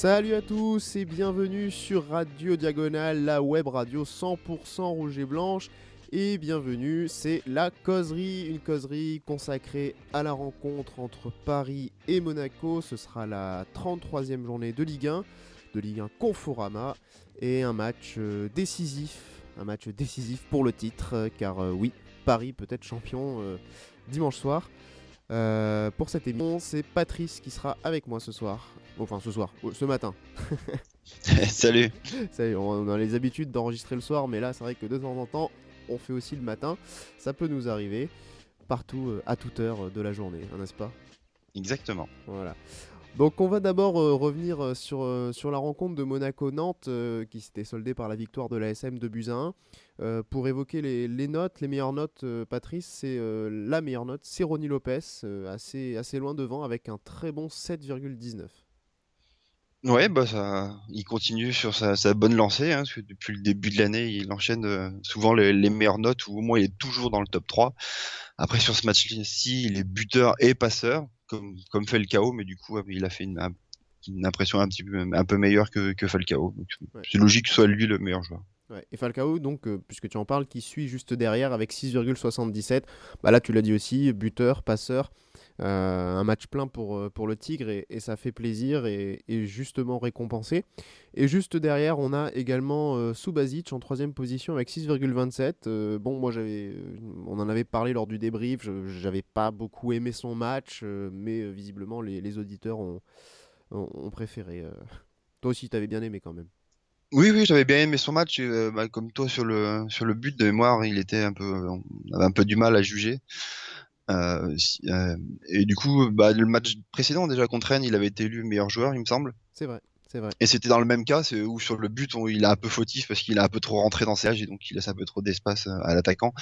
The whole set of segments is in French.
Salut à tous et bienvenue sur Radio Diagonale, la web radio 100% rouge et blanche. Et bienvenue, c'est la causerie, une causerie consacrée à la rencontre entre Paris et Monaco. Ce sera la 33e journée de Ligue 1 Conforama et un match décisif pour le titre, car oui, Paris peut être champion dimanche soir. Pour cette émission, c'est Patrice qui sera avec moi ce soir. Enfin ce matin. Salut. Salut, on a les habitudes d'enregistrer le soir, mais là c'est vrai que de temps en temps, on fait aussi le matin. Ça peut nous arriver partout, à toute heure de la journée, n'est-ce pas ? Exactement. Voilà. Donc on va d'abord revenir sur la rencontre de Monaco-Nantes qui s'était soldée par la victoire de l'ASM de buts à 1. Pour évoquer les notes, les meilleures notes, Patrice, c'est la meilleure note, c'est Rony Lopez, assez loin devant avec un très bon 7,19. Ouais, il continue sur sa bonne lancée, parce que depuis le début de l'année, il enchaîne souvent les meilleures notes, ou au moins il est toujours dans le top 3. Après, sur ce match-ci, il est buteur et passeur, comme Falcao, mais du coup, il a fait une impression un peu meilleure que Falcao. Donc, Ouais. c'est logique que ce soit lui le meilleur joueur. Ouais. Et Falcao, donc, puisque tu en parles, qui suit juste derrière avec 6,77. Bah là, tu l'as dit aussi, buteur, passeur. Un match plein pour le Tigre et ça fait plaisir et justement récompensé. Et juste derrière, on a également Subasic en 3ème position avec 6,27. Bon, moi, on en avait parlé lors du débrief. J'avais pas beaucoup aimé son match, mais visiblement, les auditeurs ont préféré. Toi aussi, t'avais bien aimé quand même. Oui, j'avais bien aimé son match, comme toi sur le but de mémoire, on avait un peu du mal à juger. Et du coup, le match précédent déjà contre Rennes, il avait été élu meilleur joueur, il me semble. C'est vrai. Et c'était dans le même cas, c'est où sur le but, il est un peu fautif parce qu'il a un peu trop rentré dans ses âges et donc il laisse un peu trop d'espace à l'attaquant.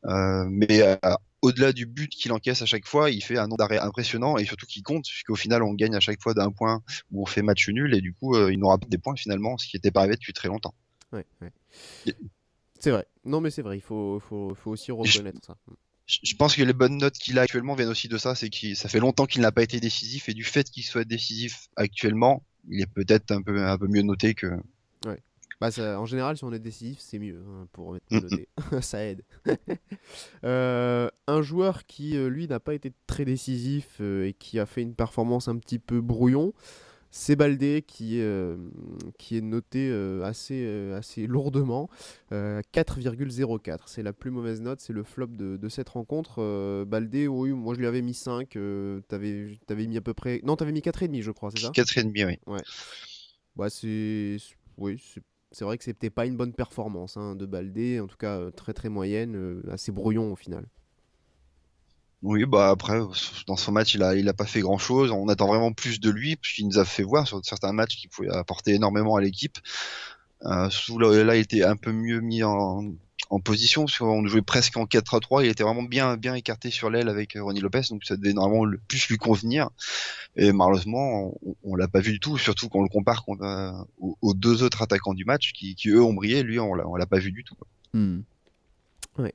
Mais au-delà du but qu'il encaisse à chaque fois, il fait un nombre d'arrêts impressionnant et surtout qu'il compte, puisqu'au final, on gagne à chaque fois d'un point où on fait match nul et du coup, il n'aura pas des points finalement, ce qui n'était pas arrivé depuis très longtemps. Ouais. Et- C'est vrai. Non, mais c'est vrai, il faut aussi reconnaître ça. Je pense que les bonnes notes qu'il a actuellement viennent aussi de ça, c'est que ça fait longtemps qu'il n'a pas été décisif et du fait qu'il soit décisif actuellement, il est peut-être un peu mieux noté que. Ouais. Bah en général, si on est décisif, c'est mieux pour être mieux noté. Ça aide. Un joueur qui, lui, n'a pas été très décisif et qui a fait une performance un petit peu brouillon, c'est Baldé qui est noté assez lourdement, 4,04. C'est la plus mauvaise note, c'est le flop de cette rencontre. Baldé, oui, moi je lui avais mis 5. T'avais mis à peu près. Non, t'avais mis 4,5, je crois, c'est ça ? 4,5, oui. Ouais. Bah, oui, c'est vrai que c'était pas une bonne performance de Baldé, en tout cas très très moyenne, assez brouillon au final. Oui, après, dans son match, il a pas fait grand-chose. On attend vraiment plus de lui, puisqu'il nous a fait voir sur certains matchs qu'il pouvait apporter énormément à l'équipe. Surtout là, il était un peu mieux mis en position, parce qu'on jouait presque en 4-3. Il était vraiment bien écarté sur l'aile avec Rony Lopez, donc ça devait normalement le plus lui convenir. Et malheureusement, on l'a pas vu du tout, surtout quand on le compare aux deux autres attaquants du match, qui eux ont brillé. Lui, on l'a pas vu du tout. Ouais.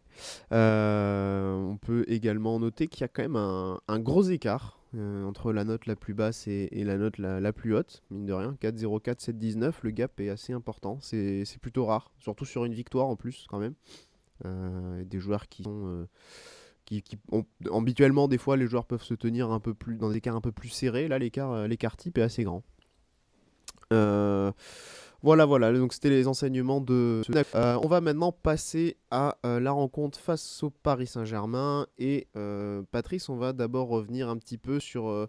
On peut également noter qu'il y a quand même un gros écart entre la note la plus basse et la note la plus haute, mine de rien, 4,04, 7,19, le gap est assez important, c'est plutôt rare, surtout sur une victoire en plus quand même. Des joueurs qui sont... habituellement, des fois, les joueurs peuvent se tenir un peu plus dans des écarts un peu plus serrés. Là, l'écart type est assez grand. Voilà, donc c'était les enseignements de... on va maintenant passer à la rencontre face au Paris Saint-Germain. Et Patrice, on va d'abord revenir un petit peu sur...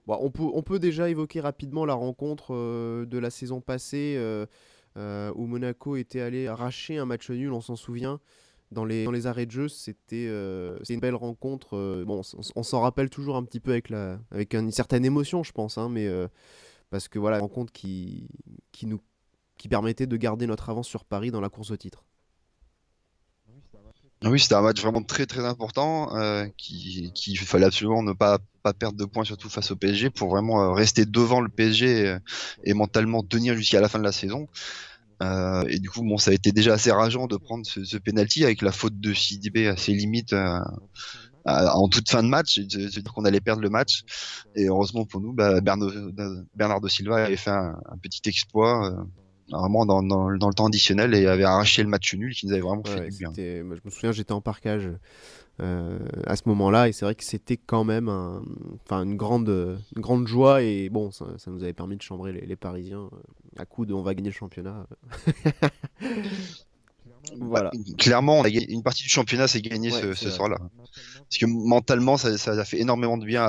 on peut déjà évoquer rapidement la rencontre de la saison passée où Monaco était allé arracher un match nul, on s'en souvient. Dans les arrêts de jeu, c'était une belle rencontre. On s'en rappelle toujours un petit peu avec une certaine émotion, je pense, mais parce que voilà, une rencontre qui permettait de garder notre avance sur Paris dans la course au titre. Oui, c'était un match vraiment très très important, qu'il fallait absolument ne pas perdre de points, surtout face au PSG, pour vraiment rester devant le PSG et mentalement tenir jusqu'à la fin de la saison. Et du coup, ça a été déjà assez rageant de prendre ce penalty avec la faute de Sidibé à ses limites en toute fin de match, et de dire qu'on allait perdre le match. Et heureusement pour nous, Bernardo Silva avait fait un petit exploit vraiment dans le temps additionnel et avait arraché le match nul qui nous avait vraiment fait Ouais, du bien. moi, je me souviens, j'étais en parkage à ce moment-là, et c'est vrai que c'était quand même enfin, une grande joie, et bon, ça nous avait permis de chambrer les Parisiens à coup de on va gagner le championnat. Bah, Voilà. clairement, une partie du championnat s'est gagnée Ouais, c'est ce vrai. soir-là. Parce que mentalement, ça a fait énormément de bien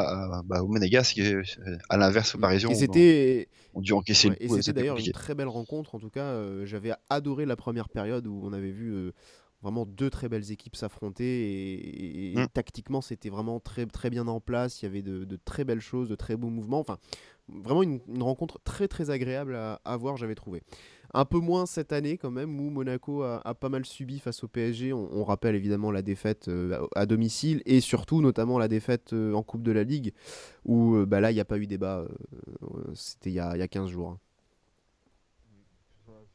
aux Monégasques, et à l'inverse, aux Mm. Parisiens Et c'était ont dû encaisser le ouais, et coup, et c'était c'était d'ailleurs une compliqué. très belle rencontre. En tout cas, j'avais adoré la première période où on avait vu vraiment deux très belles équipes s'affronter, et Mm. tactiquement, c'était vraiment très, très bien en place. Il y avait de très belles choses, de très beaux mouvements. Enfin, vraiment une rencontre très, très agréable à voir, j'avais trouvé. Un peu moins cette année quand même, où Monaco a pas mal subi face au PSG. On rappelle évidemment la défaite à domicile, et surtout notamment la défaite en Coupe de la Ligue, où bah là, il n'y a pas eu débat. C'était il y a 15 jours, hein.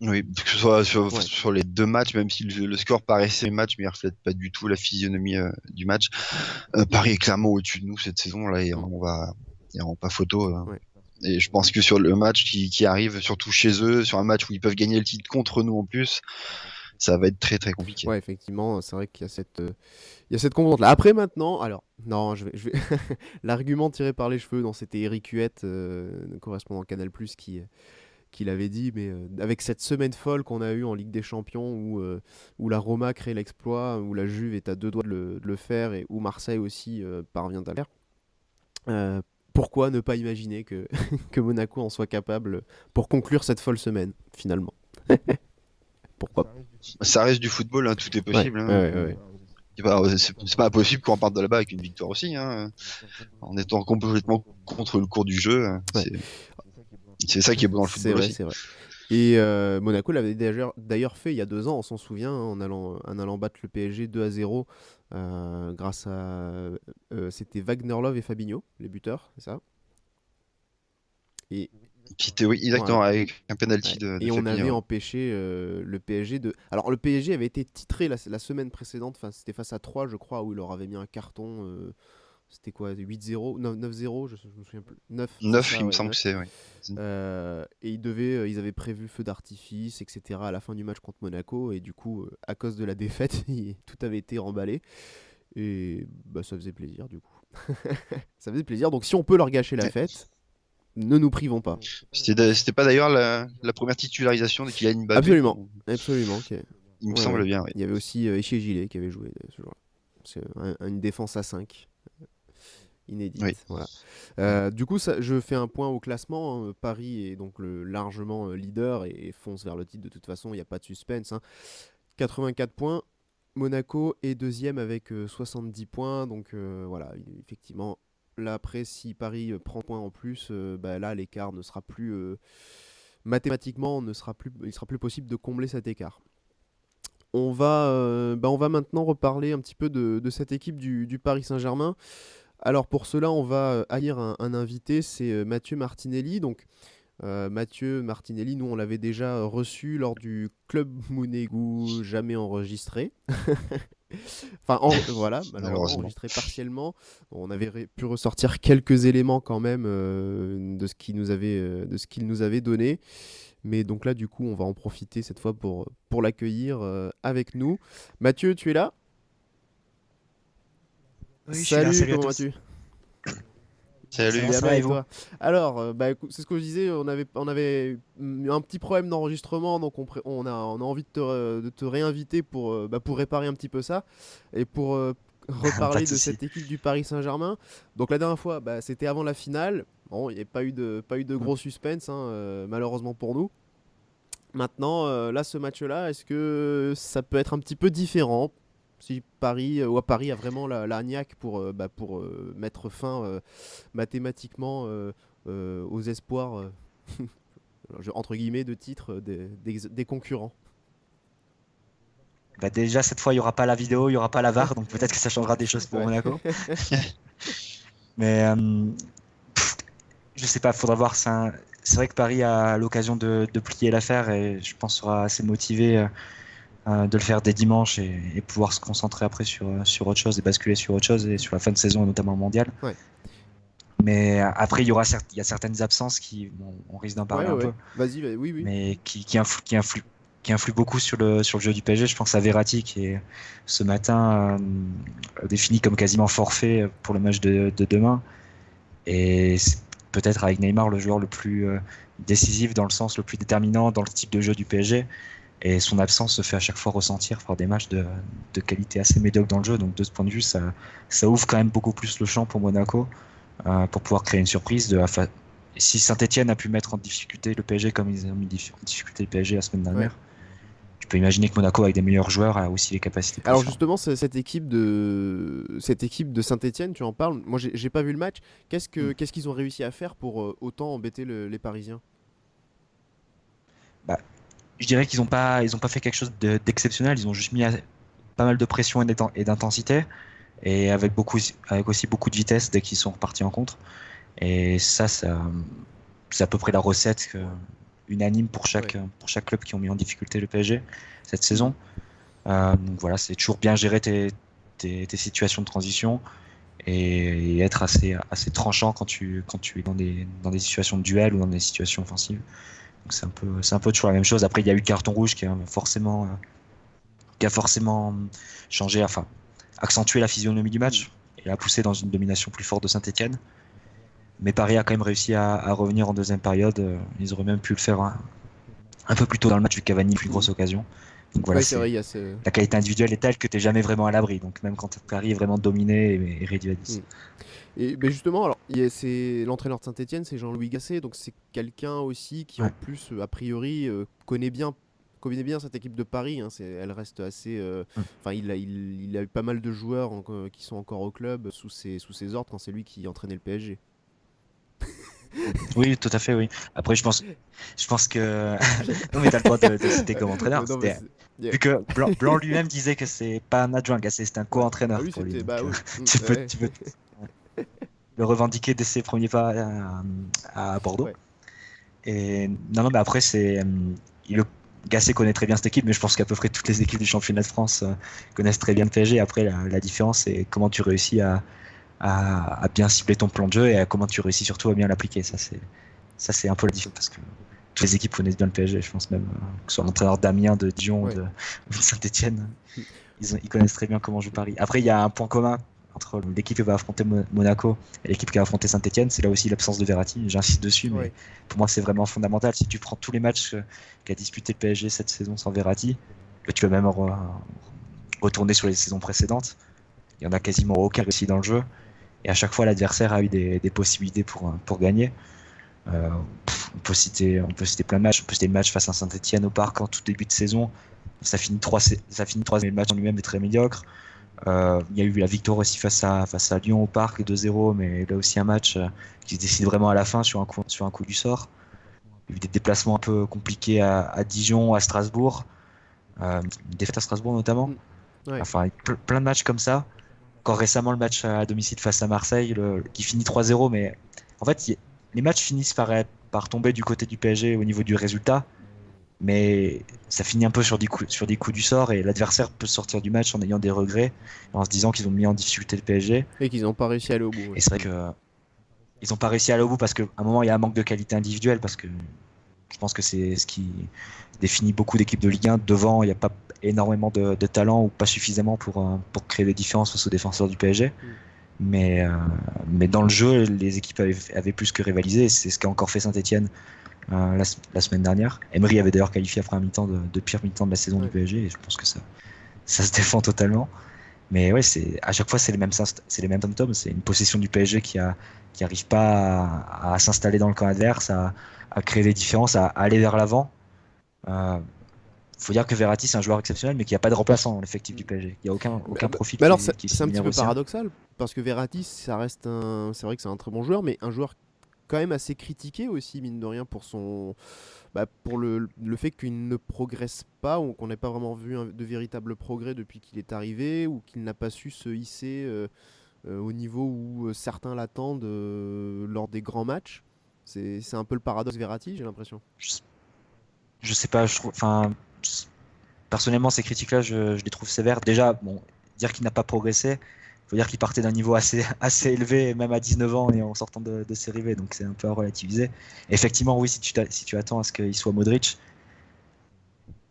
Oui, que ce soit Ouais. sur les deux matchs, même si le score paraissait match, mais il reflète pas du tout la physionomie du match. Paris est clairement au-dessus de nous cette saison là, et Mm. il y a vraiment pas photo. Ouais. Et je pense que sur le match qui arrive, surtout chez eux, sur un match où ils peuvent gagner le titre contre nous en plus, ça va être très très compliqué. Ouais, effectivement, c'est vrai qu'il y a il y a cette composante-là. Après, maintenant, alors, non, l'argument tiré par les cheveux, non, c'était Eric Huette, correspondant Canal+, qui l'avait dit, mais avec cette semaine folle qu'on a eue en Ligue des Champions, où la Roma crée l'exploit, où la Juve est à deux doigts de le faire, et où Marseille aussi parvient à le faire, euh, pourquoi ne pas imaginer que, que Monaco en soit capable pour conclure cette folle semaine, finalement? Pourquoi? Ça reste du football, hein, tout est Ouais, possible. ouais, Hein. ouais, ouais. C'est pas impossible qu'on parte de là-bas avec une victoire aussi, hein, en étant complètement contre le cours du jeu. Ouais. C'est ça qui est beau dans le C'est football vrai, aussi. c'est vrai. Et Monaco l'avait d'ailleurs fait il y a 2 ans, on s'en souvient, hein, en allant battre le PSG 2-0 grâce à. C'était Wagner Love et Fabinho, les buteurs, c'est ça? Et Oui, exactement, voilà. avec un penalty Ouais. de Et on avait Fabinho. empêché le PSG de. Alors, le PSG avait été titré la semaine précédente, c'était face à 3, je crois, où il leur avait mis un carton. C'était quoi, 8-0? Non, 9-0, je me souviens plus. 9, c'est 9, il ça, me ouais, semble que 9. c'est, oui. Et ils avaient prévu feu d'artifice, etc. à la fin du match contre Monaco. Et du coup, à cause de la défaite, tout avait été remballé. Et bah, ça faisait plaisir, du coup. Ça faisait plaisir. Donc, si on peut leur gâcher la fête, ne nous privons pas. C'était pas d'ailleurs la première titularisation de Kylian Mbappé, Absolument. Absolument. il me Ouais, semble ouais. bien, oui. Il y avait aussi Eché Gillet qui avait joué ce jour-là. C'est une défense à 5 Oui. inédite. Voilà. Du coup, je fais un point au classement, hein. Paris est donc largement leader, et fonce vers le titre de toute façon, il n'y a pas de suspense, hein. 84 points. Monaco est deuxième avec 70 points. Donc voilà, effectivement, là après, si Paris prend point en plus, bah, là l'écart ne sera plus. Mathématiquement, il sera plus possible de combler cet écart. On va maintenant reparler un petit peu de cette équipe du Paris Saint-Germain. Alors pour cela, on va haïr un invité, c'est Mathieu Martinelli. Donc Mathieu Martinelli, nous on l'avait déjà reçu lors du Club Mounégou, jamais enregistré. Enfin voilà, malheureusement Malheureusement. enregistré partiellement. On avait pu ressortir quelques éléments quand même de ce qu'il nous avait donné. Mais donc là, du coup, on va en profiter cette fois pour l'accueillir avec nous. Mathieu, tu es là? Oui, je suis là, Salut, salut à comment tous. vas-tu? Salut. Ça Bien, va et et vous? toi? Alors, bah, écoute, c'est ce que je disais, on avait eu un petit problème d'enregistrement, donc on a envie de te réinviter pour réparer un petit peu ça, et pour Pas reparler de de souci. cette équipe du Paris Saint-Germain. Donc la dernière fois, bah, c'était avant la finale. Bon, il n'y a pas eu de Mm. gros suspense, hein, malheureusement pour nous. Maintenant, là, ce match-là, est-ce que ça peut être un petit peu différent si Paris, ou à Paris a vraiment la niaque pour mettre fin mathématiquement aux espoirs, entre guillemets, de titre des concurrents? Bah déjà, cette fois, il n'y aura pas la vidéo, il n'y aura pas la VAR, donc peut-être que ça changera des choses pour Ouais. Monaco. Mais je sais pas, faudra voir. C'est vrai que Paris a l'occasion de plier l'affaire et je pense sera assez motivé de le faire dès dimanche et pouvoir se concentrer après sur autre chose et basculer sur autre chose et sur la fin de saison et notamment mondial. Ouais. Mais après, il y a certaines absences on risque d'en parler un peu, Vas-y, oui, oui. mais qui influent beaucoup sur le jeu du PSG. Je pense à Verratti qui est ce matin défini comme quasiment forfait pour le match de demain. Et c'est peut-être avec Neymar le joueur le plus décisif dans le sens le plus déterminant dans le type de jeu du PSG. Et son absence se fait à chaque fois ressentir par des matchs de qualité assez médiocre dans le jeu. Donc de ce point de vue, ça ouvre quand même beaucoup plus le champ pour Monaco pour pouvoir créer une surprise. Si Saint-Etienne a pu mettre en difficulté le PSG comme ils ont mis en difficulté le PSG la semaine dernière, tu peux imaginer que Monaco, avec des meilleurs joueurs, a aussi les capacités pour Alors faire. justement, cette équipe de Saint-Etienne, tu en parles. Moi, j'ai pas vu le match. Qu'est-ce qu'ils ont réussi à faire pour autant embêter les Parisiens? Bah, je dirais qu'ils ont pas fait quelque chose d'exceptionnel. Ils ont juste mis pas mal de pression et d'intensité, et avec aussi beaucoup de vitesse dès qu'ils sont repartis en contre. Et c'est à peu près la recette unanime pour pour chaque club qui ont mis en difficulté le PSG cette saison. Donc voilà, c'est toujours bien gérer tes situations de transition et être assez tranchant quand tu es dans des situations de duel ou dans des situations offensives. Donc c'est un peu toujours la même chose. Après, il y a eu le carton rouge qui a forcément changé, enfin, accentué la physionomie du match et l'a poussé dans une domination plus forte de Saint-Etienne. Mais Paris a quand même réussi à revenir en deuxième période. Ils auraient même pu le faire un peu plus tôt dans le match vu que Cavani a eu une grosse occasion. Donc voilà, C'est vrai, la qualité individuelle est telle que tu n'es jamais vraiment à l'abri. Donc même quand Paris est vraiment dominé et réduit à 10. Et ben justement, alors, c'est l'entraîneur de Saint-Etienne, c'est Jean-Louis Gasset, donc c'est quelqu'un aussi qui en plus, a priori, connaît bien cette équipe de Paris. Elle reste assez. Enfin, il a eu pas mal de joueurs qui sont encore au club sous ses ordres quand c'est lui qui entraînait le PSG. Oui, tout à fait, oui. Après, je pense que non, mais t'as le droit de citer comme entraîneur. Non, mais Vu que Blanc lui-même disait que c'est pas un adjoint, Gasset, c'est un co-entraîneur Ah oui, pour lui. c'était. Bah Donc, oui. tu peux le revendiquer dès ses premiers pas à Bordeaux. Ouais. Et non, mais après, Gasset connaît très bien cette équipe, mais je pense qu'à peu près toutes les équipes du championnat de France connaissent très bien le PSG. Après, la différence, c'est comment tu réussis à bien cibler ton plan de jeu et à comment tu réussis surtout à bien l'appliquer. Ça, c'est un peu la différence parce que toutes les équipes connaissent bien le PSG, je pense même, que ce soit l'entraîneur d'Amiens, de Dijon, de Saint-Etienne, ils connaissent très bien comment joue Paris. Après, il y a un point commun entre l'équipe qui va affronter Monaco et l'équipe qui va affronter Saint-Etienne, c'est là aussi l'absence de Verratti. J'insiste dessus, mais pour moi, c'est vraiment fondamental. Si tu prends tous les matchs qu'a disputé le PSG cette saison sans Verratti, tu peux même retourner sur les saisons précédentes. Il y en a quasiment aucun réussi dans le jeu. Et à chaque fois, l'adversaire a eu des possibilités pour gagner. On peut citer plein de matchs. On peut citer le match face à Saint-Etienne au Parc en tout début de saison. Ça finit 3, mais le match en lui-même est très médiocre. Il y a eu la victoire aussi face à Lyon au Parc, 2-0, mais là aussi un match qui se décide vraiment à la fin sur un coup du sort. Il y a eu des déplacements un peu compliqués à Dijon, à Strasbourg, une défaite à Strasbourg notamment. Enfin, plein de matchs comme ça. Encore récemment, le match à domicile face à Marseille, qui finit 3-0, mais en fait, les matchs finissent par tomber du côté du PSG au niveau du résultat, mais ça finit un peu sur des coups du sort et l'adversaire peut sortir du match en ayant des regrets, en se disant qu'ils ont mis en difficulté le PSG. Et qu'ils n'ont pas réussi à aller au bout. Et c'est vrai que ils n'ont pas réussi à aller au bout parce qu'à un moment, il y a un manque de qualité individuelle, parce que je pense que c'est ce qui définit beaucoup d'équipes de Ligue 1. Devant, il n'y a pas énormément de talent ou pas suffisamment pour créer des différences face aux défenseurs du PSG. Mais dans le jeu, les équipes avaient plus que rivalisé. C'est ce qu'a encore fait Saint-Etienne la semaine dernière. Emery avait d'ailleurs qualifié après un mi-temps de pire mi-temps de la saison du PSG, et je pense que ça se défend totalement. Mais ouais, à chaque fois, c'est les mêmes symptômes. C'est une possession du PSG qui arrive pas à s'installer dans le camp adverse, à créer des différences, à aller vers l'avant. Faut dire que Verratti, c'est un joueur exceptionnel, mais qu'il n'y a pas de remplaçant dans l'effectif du PSG. Il n'y a aucun profil alors, qui c'est un petit peu aussi. paradoxal, parce que Verratti, c'est vrai que c'est un très bon joueur, mais un joueur quand même assez critiqué aussi, mine de rien, pour le fait qu'il ne progresse pas, ou qu'on n'ait pas vraiment vu de véritable progrès depuis qu'il est arrivé, ou qu'il n'a pas su se hisser au niveau où certains l'attendent lors des grands matchs. C'est un peu le paradoxe Verratti, j'ai l'impression. Je sais pas, je trouve. Enfin, personnellement, ces critiques-là, je les trouve sévères. Déjà, bon, dire qu'il n'a pas progressé, il faut dire qu'il partait d'un niveau assez élevé, même à 19 ans et en sortant de série B, donc c'est un peu à relativiser. Effectivement, oui, si tu attends à ce qu'il soit Modric,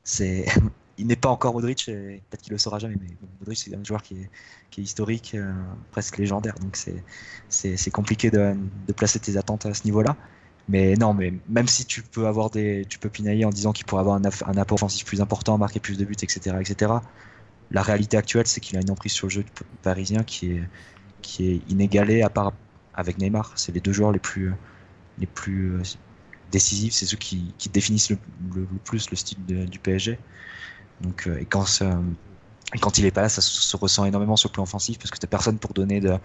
c'est il n'est pas encore Modric, et peut-être qu'il le sera jamais, mais bon, Modric c'est un joueur qui est historique, presque légendaire, donc c'est compliqué de placer tes attentes à ce niveau-là. Mais non, mais même si tu peux pinailler en disant qu'il pourrait avoir un apport offensif plus important, marquer plus de buts, etc., etc. La réalité actuelle, c'est qu'il a une emprise sur le jeu parisien qui est inégalée à part avec Neymar. C'est les deux joueurs les plus décisifs, c'est ceux qui définissent le plus le style du PSG. Donc, et quand il est pas là, ça se ressent énormément sur le plan offensif parce que t'as personne pour donner de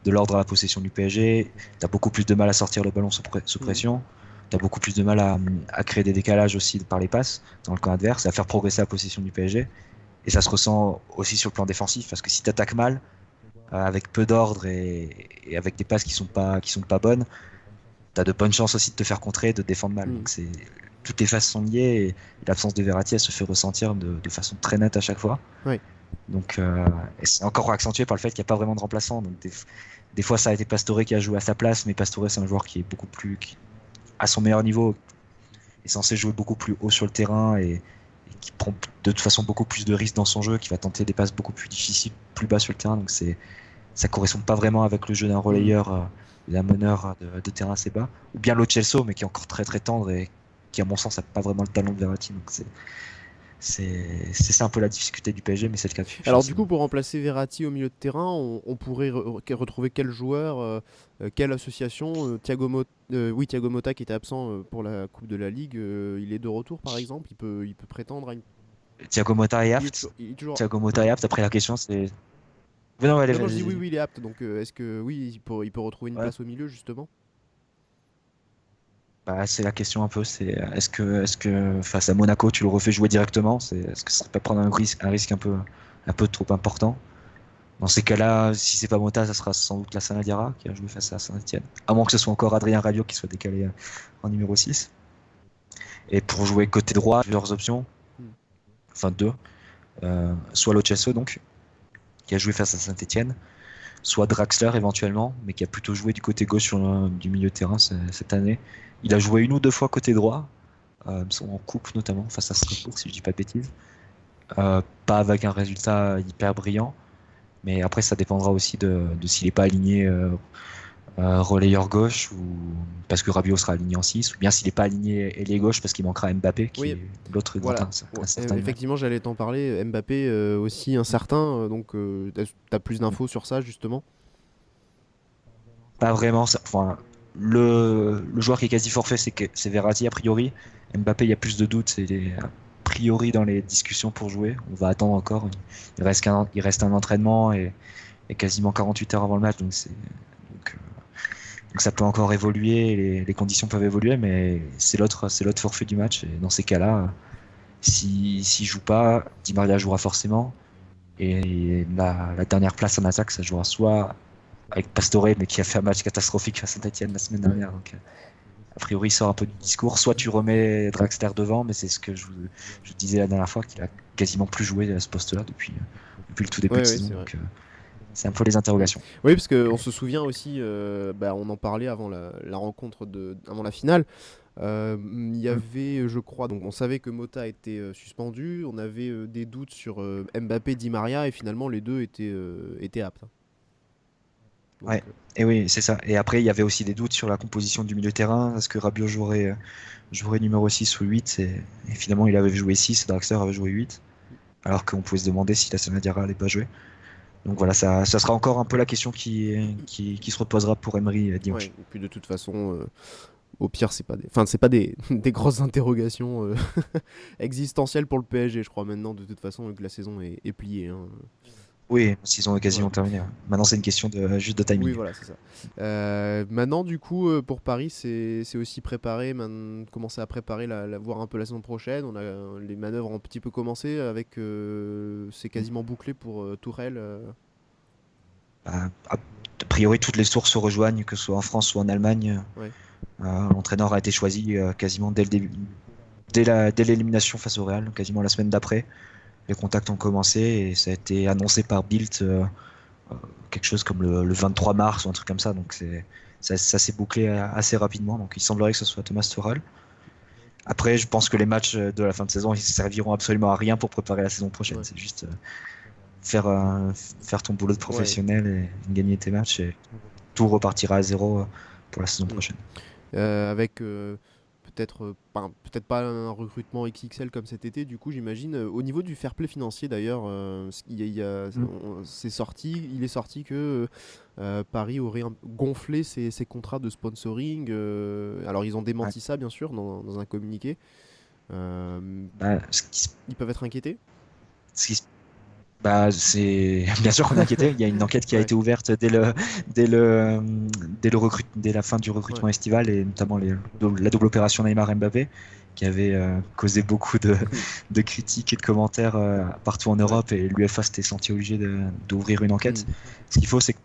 l'ordre à la possession du PSG. T'as beaucoup plus de mal à sortir le ballon sous pression. T'as beaucoup plus de mal à créer des décalages aussi par les passes dans le camp adverse et à faire progresser la possession du PSG. Et ça se ressent aussi sur le plan défensif parce que si t'attaques mal, avec peu d'ordre et avec des passes qui sont pas bonnes, t'as de bonnes chances aussi de te faire contrer et de défendre mal. Donc toutes les phases sont liées et l'absence de Verratti, elle se fait ressentir de façon très nette à chaque fois. Oui. Donc, et c'est encore accentué par le fait qu'il n'y a pas vraiment de remplaçant. Donc des fois, ça a été Pastore qui a joué à sa place, mais Pastore, c'est un joueur qui est beaucoup plus, à son meilleur niveau, est censé jouer beaucoup plus haut sur le terrain et qui prend de toute façon beaucoup plus de risques dans son jeu, qui va tenter des passes beaucoup plus difficiles, plus bas sur le terrain. Donc ça correspond pas vraiment avec le jeu d'un relayeur, d'un meneur de terrain assez bas. Ou bien Lo Celso, mais qui est encore très très tendre et qui, à mon sens, n'a pas vraiment le talent de Verratti. Donc c'est ça un peu la difficulté du PSG, mais c'est le cas de FIFA. Alors du coup, pour remplacer Verratti au milieu de terrain, on pourrait retrouver quel joueur, quelle association Thiago Motta qui était absent pour la Coupe de la Ligue, il est de retour par exemple, il peut prétendre à une... Thiago Motta est Il apte. est toujours... Thiago Motta est apte. Après la question c'est... Non, je dis oui, il est apte, donc est-ce que oui, il peut retrouver une place au milieu justement? Bah, c'est la question un peu, c'est est-ce que face à Monaco tu le refais jouer directement, est-ce que ça peut prendre un risque un peu trop important. Dans ces cas-là, si c'est pas Mota, ça sera sans doute Lassana Diarra qui a joué face à Saint-Etienne, à moins que ce soit encore Adrien Rabiot qui soit décalé en numéro 6. Et pour jouer côté droit, plusieurs options, enfin deux, soit Lo Celso donc qui a joué face à Saint-Etienne, soit Draxler éventuellement, mais qui a plutôt joué du côté gauche du milieu de terrain cette année. Il a joué une ou deux fois côté droit, en coupe notamment, face à Strasbourg, si je dis pas de bêtises. Pas avec un résultat hyper brillant, mais après ça dépendra aussi de s'il n'est pas aligné relayeur gauche, ou parce que Rabiot sera aligné en 6, ou bien s'il n'est pas aligné ailier gauche parce qu'il manquera Mbappé, qui est l'autre voilà. Effectivement, j'allais t'en parler. Mbappé aussi incertain, donc tu as plus d'infos sur ça justement? Pas vraiment. Enfin, le joueur qui est quasi forfait, c'est Verratti a priori. Mbappé, il y a plus de doutes, c'est a priori dans les discussions pour jouer. On va attendre encore. Il reste un entraînement et quasiment 48 heures avant le match, donc ça peut encore évoluer. Les conditions peuvent évoluer, mais c'est l'autre forfait du match. Et dans ces cas-là, s'il joue pas, Di Maria jouera forcément. Et la dernière place en attaque, ça jouera soit avec Pastore, mais qui a fait un match catastrophique à Saint-Etienne la semaine dernière. Donc, a priori, il sort un peu du discours. Soit tu remets Draxler devant, mais c'est ce que je disais la dernière fois, qu'il a quasiment plus joué à ce poste-là depuis le tout début de saison. Donc, c'est un peu les interrogations. Oui, parce qu'on se souvient aussi, on en parlait avant la rencontre, avant la finale. Il y avait, je crois, donc on savait que Mota était suspendu, on avait des doutes sur Mbappé, Di Maria, et finalement les deux étaient aptes. Donc, ouais, et oui, c'est ça. Et après, il y avait aussi des doutes sur la composition du milieu de terrain. Est-ce que Rabiot jouerait numéro 6 ou 8 et finalement, il avait joué 6, Draxler avait joué 8. Alors qu'on pouvait se demander si Lassana Diarra n'allait pas jouer. Donc voilà, ça sera encore un peu la question qui se reposera pour Emery dimanche. Ouais, et puis de toute façon, au pire, c'est pas des grosses interrogations existentielles pour le PSG, je crois maintenant, de toute façon, que la saison est pliée. Hein. Oui, s'ils ont quasiment terminé. Maintenant, c'est une question juste de timing. Oui, voilà, c'est ça. Maintenant, du coup, pour Paris, c'est aussi préparé, commencer à préparer voir un peu la saison prochaine. Les manœuvres ont un petit peu commencé, avec c'est quasiment bouclé pour Tourelle. A priori, toutes les sources se rejoignent, que ce soit en France ou en Allemagne. Ouais. L'entraîneur a été choisi quasiment dès l'élimination face au Real, quasiment la semaine d'après. les contacts ont commencé et ça a été annoncé par Bild quelque chose comme le 23 mars ou un truc comme ça. Donc ça s'est bouclé assez rapidement. Donc il semblerait que ce soit Thomas Tuchel. Après, je pense que les matchs de la fin de saison, ils serviront absolument à rien pour préparer la saison prochaine. Ouais. C'est juste faire ton boulot de professionnel et gagner tes matchs et tout repartira à zéro pour la saison prochaine. Avec peut-être pas un recrutement XXL comme cet été, du coup, j'imagine. Au niveau du fair play financier, d'ailleurs, il est sorti que Paris aurait gonflé ses contrats de sponsoring. Alors, ils ont démenti ça, bien sûr, dans un communiqué. Ils peuvent être inquiétés. C'est bien sûr qu'on est inquiété. Il y a une enquête qui a été ouverte dès la fin du recrutement estival et notamment la double opération Neymar-Mbappé qui avait causé beaucoup de critiques et de commentaires partout en Europe et l'UEFA s'était senti obligé d'ouvrir une enquête. Ce qu'il faut, c'est que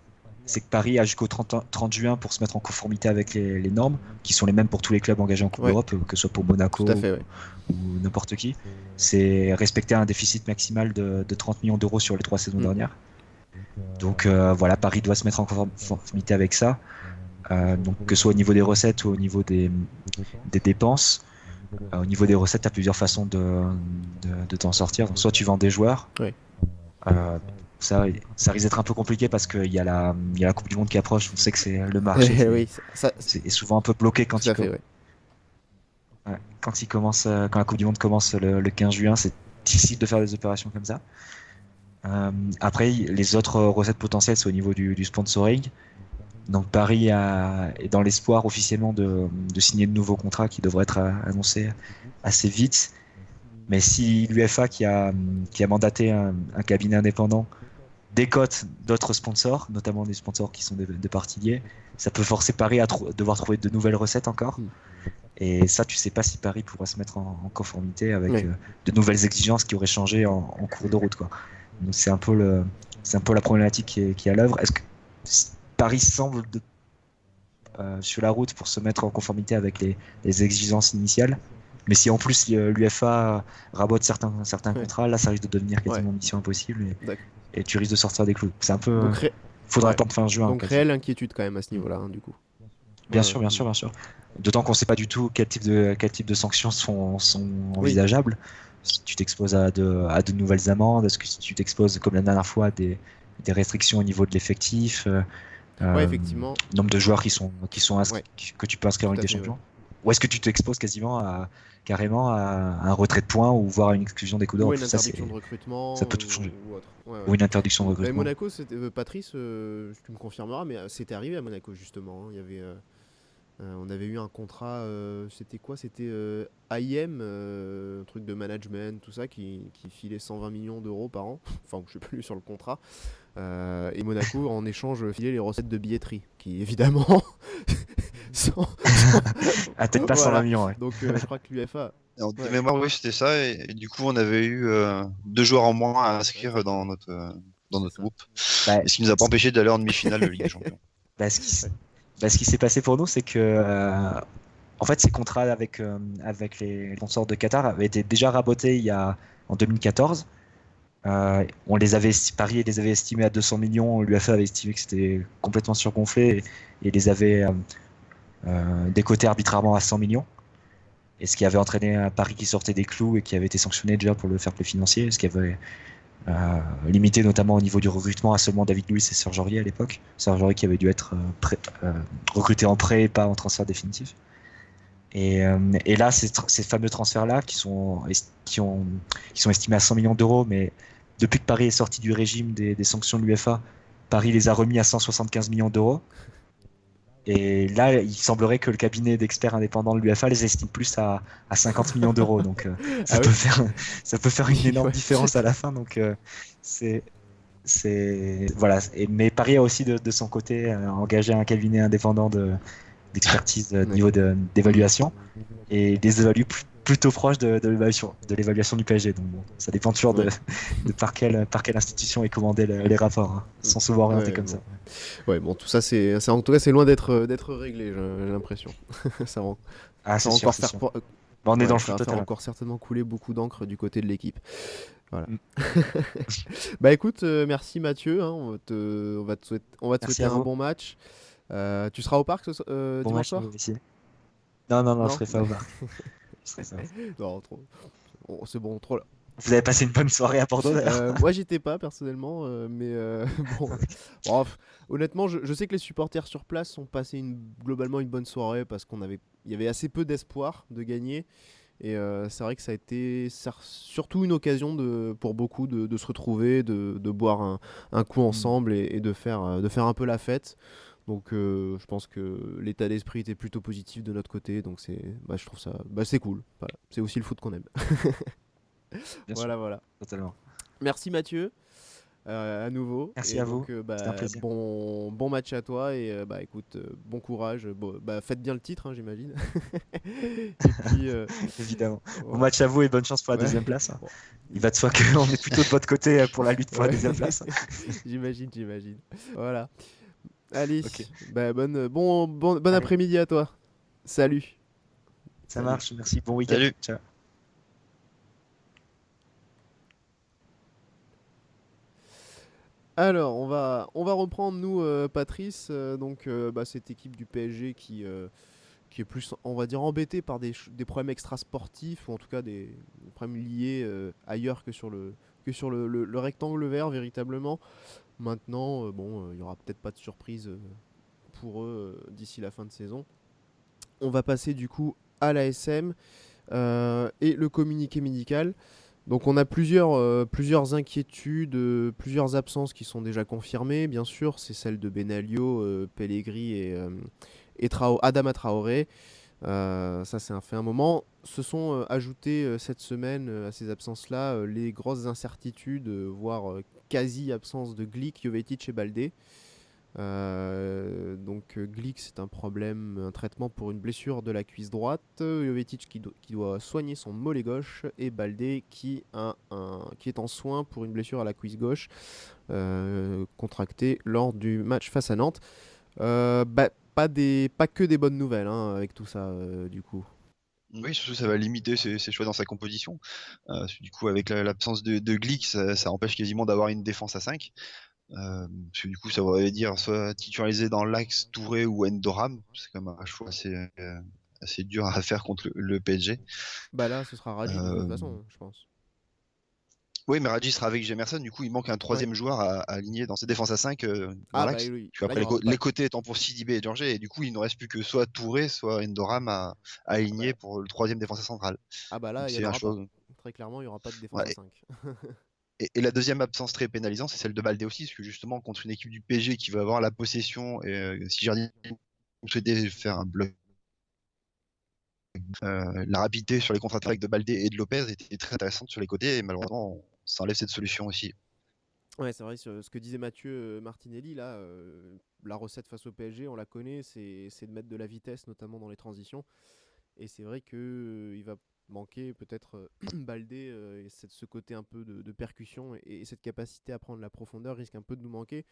Paris a jusqu'au 30 juin pour se mettre en conformité avec les normes, qui sont les mêmes pour tous les clubs engagés en Coupe d'Europe, que ce soit pour Monaco ou n'importe qui. C'est respecter un déficit maximal de 30 millions d'euros sur les 3 saisons dernières. Donc voilà, Paris doit se mettre en conformité avec ça, donc que ce soit au niveau des recettes ou au niveau des dépenses. Au niveau des recettes, tu as plusieurs façons de t'en sortir. Donc, soit tu vends des joueurs. Ça risque d'être un peu compliqué parce qu'il y a la Coupe du Monde qui approche. On sait que c'est le marché est souvent un peu bloqué quand la Coupe du Monde commence le 15 juin. C'est difficile de faire des opérations comme ça. Après, les autres recettes potentielles, c'est au niveau du sponsoring. Donc Paris est dans l'espoir officiellement de signer de nouveaux contrats qui devraient être annoncés assez vite. Mais si l'UEFA qui a mandaté un cabinet indépendant décote d'autres sponsors, notamment des sponsors qui sont des parties, ça peut forcer Paris à devoir trouver de nouvelles recettes encore. Et ça, tu sais pas si Paris pourra se mettre en conformité avec de nouvelles exigences qui auraient changé en cours de route, quoi. Donc c'est un peu la problématique qui est à l'œuvre. Est-ce que Paris semble sur la route pour se mettre en conformité avec les exigences initiales? Mais si en plus l'UEFA rabote certains contrats, là ça risque de devenir quasiment mission impossible et tu risques de sortir des clous. C'est un peu. Faudra attendre fin juin. Donc réelle inquiétude quand même à ce niveau-là, du coup. Bien sûr. D'autant qu'on ne sait pas du tout quel type de sanctions sont envisageables. Si tu t'exposes à de nouvelles amendes, est-ce que si tu t'exposes comme la dernière fois à des restrictions au niveau de l'effectif, effectivement. Nombre de joueurs qui sont que tu peux inscrire en Ligue des Champions. Ou est-ce que tu t'exposes carrément à un retrait de points ou voire à une exclusion des coups d'or? Ou une interdiction de recrutement. Ça peut tout changer. Ou une interdiction de recrutement. Mais Monaco, Patrice, tu me confirmeras, mais c'était arrivé à Monaco justement. Il y avait, on avait eu un contrat, c'était quoi? C'était AIM, un truc de management, tout ça, qui filait 120 millions d'euros par an. Enfin, je sais plus sur le contrat. Et Monaco, en échange, filait les recettes de billetterie, qui évidemment. Peut-être pas 120 millions. Ouais. Donc je crois que l'UEFA. De mémoire, oui, c'était ça. Et du coup, on avait eu 2 joueurs en moins à inscrire dans notre groupe. Ce qui nous a pas empêché d'aller en demi-finale de Ligue des Champions. Ce qui s'est passé pour nous, c'est que en fait, ces contrats avec les sponsors de Qatar avaient été déjà rabotés en 2014. Paris les avait estimés à 200 millions. L'UEFA avait estimé que c'était complètement surgonflé et les avait décotés arbitrairement à 100 millions. Et ce qui avait entraîné un Paris qui sortait des clous et qui avait été sanctionné déjà pour le fair play financier, ce qui avait limité notamment au niveau du recrutement à seulement David Luiz et Serge Aurier à l'époque. Serge Aurier qui avait dû être recruté en prêt et pas en transfert définitif. Et là, ces fameux transferts-là qui sont estimés à 100 millions d'euros, mais depuis que Paris est sorti du régime des sanctions de l'UEFA, Paris les a remis à 175 millions d'euros. Et là, il semblerait que le cabinet d'experts indépendants de l'UEFA les estime plus à 50 millions d'euros. Donc ça peut faire une énorme différence à la fin. Donc voilà. Mais Paris a aussi de son côté engagé un cabinet indépendant d'expertise niveau d'évaluation et des évalue plutôt proches de l'évaluation du PSG. Donc bon, ça dépend toujours de par quelle institution est commandé les rapports, hein. Ils sont souvent orientés comme ça. Ouais, bon, tout ça en tout cas c'est loin d'être réglé, j'ai l'impression. Ça va on est dans le foot total. Encore certainement couler beaucoup d'encre du côté de l'équipe. Voilà. Mm. Bah écoute, merci Mathieu, hein, on va te Merci souhaiter à un vous. bon match. Tu seras au parc Bon dimanche match à vous soir? aussi. Non, non, non, je Non? serai pas au bar. Je serai pas. Non, c'est bon, trop là. Vous avez passé une bonne soirée à Bordeaux d'ailleurs? Moi j'étais pas personnellement, mais bon, bon, honnêtement, je sais que les supporters sur place ont passé globalement une bonne soirée parce il y avait assez peu d'espoir de gagner. Et c'est vrai que ça a été surtout une occasion pour beaucoup de se retrouver, de boire un coup Mm. ensemble et de faire un peu la fête. Donc je pense que l'état d'esprit était plutôt positif de notre côté. Donc je trouve ça, c'est cool. Voilà. C'est aussi le foot qu'on aime. Bien sûr, Voilà, voilà. totalement. Merci Mathieu, à nouveau. Merci Et à vous. donc C'était un plaisir. bon match à toi et écoute, bon courage. Bon, faites bien le titre, hein, j'imagine. Et puis Évidemment. Bon ouais. match à vous et bonne chance pour la Ouais. deuxième place. Bon. Il va de soi qu'on est plutôt de votre côté pour la lutte pour la Ouais. deuxième place. J'imagine. Voilà. Allez, Ok, bon allez, après-midi à toi. Salut. ça Salut. marche. Merci. Bon week-end. Salut. Ciao. Alors, on va reprendre, nous, Patrice. Cette équipe du PSG qui est plus, on va dire, embêtée par des problèmes extrasportifs, ou en tout cas des problèmes liés ailleurs que sur le rectangle vert, véritablement. Maintenant, il n'y aura peut-être pas de surprise pour eux d'ici la fin de saison. On va passer du coup à l'ASM et le communiqué médical. Donc on a plusieurs inquiétudes, plusieurs absences qui sont déjà confirmées. Bien sûr, c'est celle de Benaglio, Pellegrini et Adama Traoré. Ça, c'est fait un moment. Se sont ajoutées cette semaine à ces absences-là les grosses incertitudes, voire quasi-absence de Glick, Jovetic et Baldé. Glick, c'est un problème, un traitement pour une blessure de la cuisse droite. Jovetic qui doit soigner son mollet gauche. Et Baldé qui est en soins pour une blessure à la cuisse gauche contractée lors du match face à Nantes. Pas que des bonnes nouvelles hein, avec tout ça du coup. Oui, surtout ça va limiter ses choix dans sa composition. Du coup, avec l'absence de Glick, ça empêche quasiment d'avoir une défense à 5. Parce que du coup, ça voudrait dire soit titulariser dans l'axe Touré ou Endoram. C'est quand même un choix assez dur à faire contre le PSG. Bah là, ce sera Radji de toute Euh, façon, je pense. oui, mais Radji sera avec Gemerson. Du coup, il manque un Ouais. troisième joueur à aligner dans ses défenses à 5 dans Ah bah l'axe. oui, Puis là il après, y aura pas. les côtés étant pour Sidibé et Djorgé. Et du coup, il ne reste plus que soit Touré, soit Endoram à Ah bah, aligner pour le troisième défenseur central. là, Donc il y en c'est un aura choix. pas. Très clairement, il y aura pas de défense à Ouais. 5. Et la deuxième absence très pénalisante, c'est celle de Baldé aussi, parce que justement, contre une équipe du PSG qui va avoir la possession, et si Jardim souhaitait faire un bloc, la rapidité sur les contre-attaques de Baldé et de Lopez était très intéressante sur les côtés, et malheureusement, ça enlève cette solution aussi. Ouais, c'est vrai, ce que disait Mathieu Martinelli, là, la recette face au PSG, on la connaît, c'est de mettre de la vitesse, notamment dans les transitions. Et c'est vrai qu'il va manquer peut-être Baldé, et ce côté un peu de percussion et cette capacité à prendre la profondeur risque un peu de nous manquer.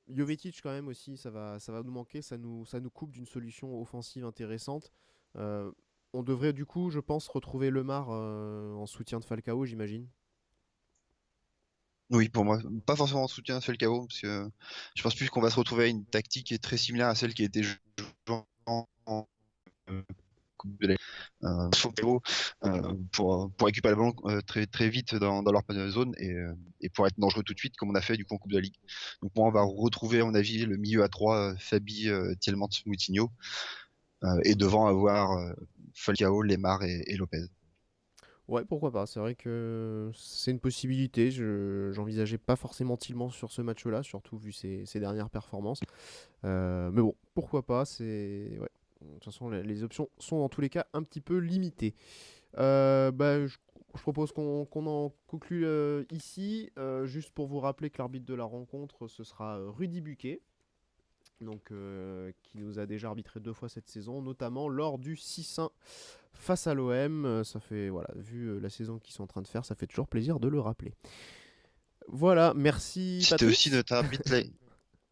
Jovetic quand même aussi, ça va nous manquer, ça nous coupe d'une solution offensive intéressante. Euh, on devrait du coup, je pense, retrouver Lemar en soutien de Falcao, j'imagine. Oui, pour moi, pas forcément en soutien à Falcao, parce que je pense plus qu'on va se retrouver à une tactique qui est très similaire à celle qui a été jouée en Coupe de la Falcao, pour récupérer le ballon très vite dans leur zone et pour être dangereux tout de suite, comme on a fait du coup en Coupe de la Ligue. Donc moi, on va retrouver, à mon avis, le milieu à 3, Fabi, Tielemans, Moutinho, et devant avoir Falcao, Lemar et Lopez. Ouais, pourquoi pas. C'est vrai que c'est une possibilité. J'envisageais pas forcément Tillmans sur ce match-là, surtout vu ses dernières performances. Mais bon, pourquoi pas. Ouais. De toute façon, les options sont dans tous les cas un petit peu limitées. Je propose qu'on en conclue ici. Juste pour vous rappeler que l'arbitre de la rencontre, ce sera Rudy Buquet. Donc, qui nous a déjà arbitré 2 fois cette saison, notamment lors du 6-1 face à l'OM. Ça fait, voilà, vu la saison qu'ils sont en train de faire, ça fait toujours plaisir de le rappeler. Voilà, merci C'était aussi Patrice. notre arbitre.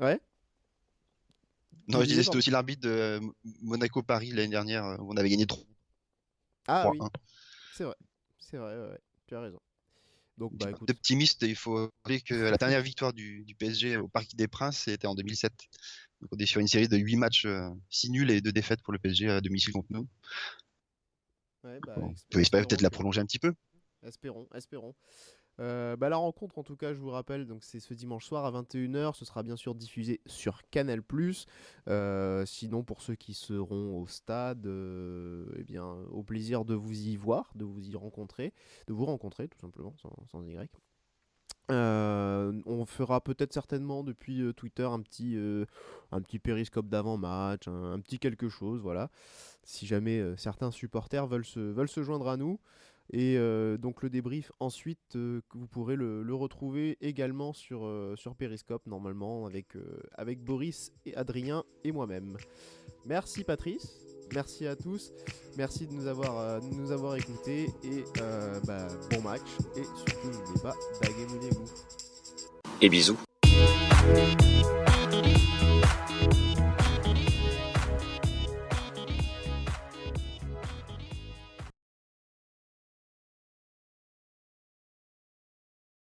Ouais, Non, tu je disais, disais, c'était pardon. aussi l'arbitre de Monaco-Paris l'année dernière, où on avait gagné Ah oui, 3-1. c'est vrai, ouais, ouais, tu as raison. Donc bah écoute, Optimiste, il faut rappeler que la dernière victoire du PSG au Parc des Princes, c'était en 2007. Donc on est sur une série de 8 matchs, 6 nuls et 2 défaites pour le PSG à domicile contre nous. ouais, bah, On peut espérer espérons peut-être la que... prolonger un petit peu. Espérons. Bah, la rencontre, en tout cas, je vous rappelle, donc c'est ce dimanche soir à 21h. Ce sera bien sûr diffusé sur Canal+. Sinon, pour ceux qui seront au stade, eh bien, au plaisir de vous y voir, de vous y rencontrer, de vous rencontrer, tout simplement, sans Y. On fera peut-être certainement depuis Twitter un petit périscope d'avant-match, un petit quelque chose, voilà. Si jamais certains supporters veulent se joindre à nous. Et donc le débrief ensuite, que vous pourrez le retrouver également sur Periscope normalement avec Boris et Adrien et moi-même. Merci Patrice, merci à tous, merci de de nous avoir écoutés et bon match et surtout n'oubliez pas, Dagemunego. Et bisous.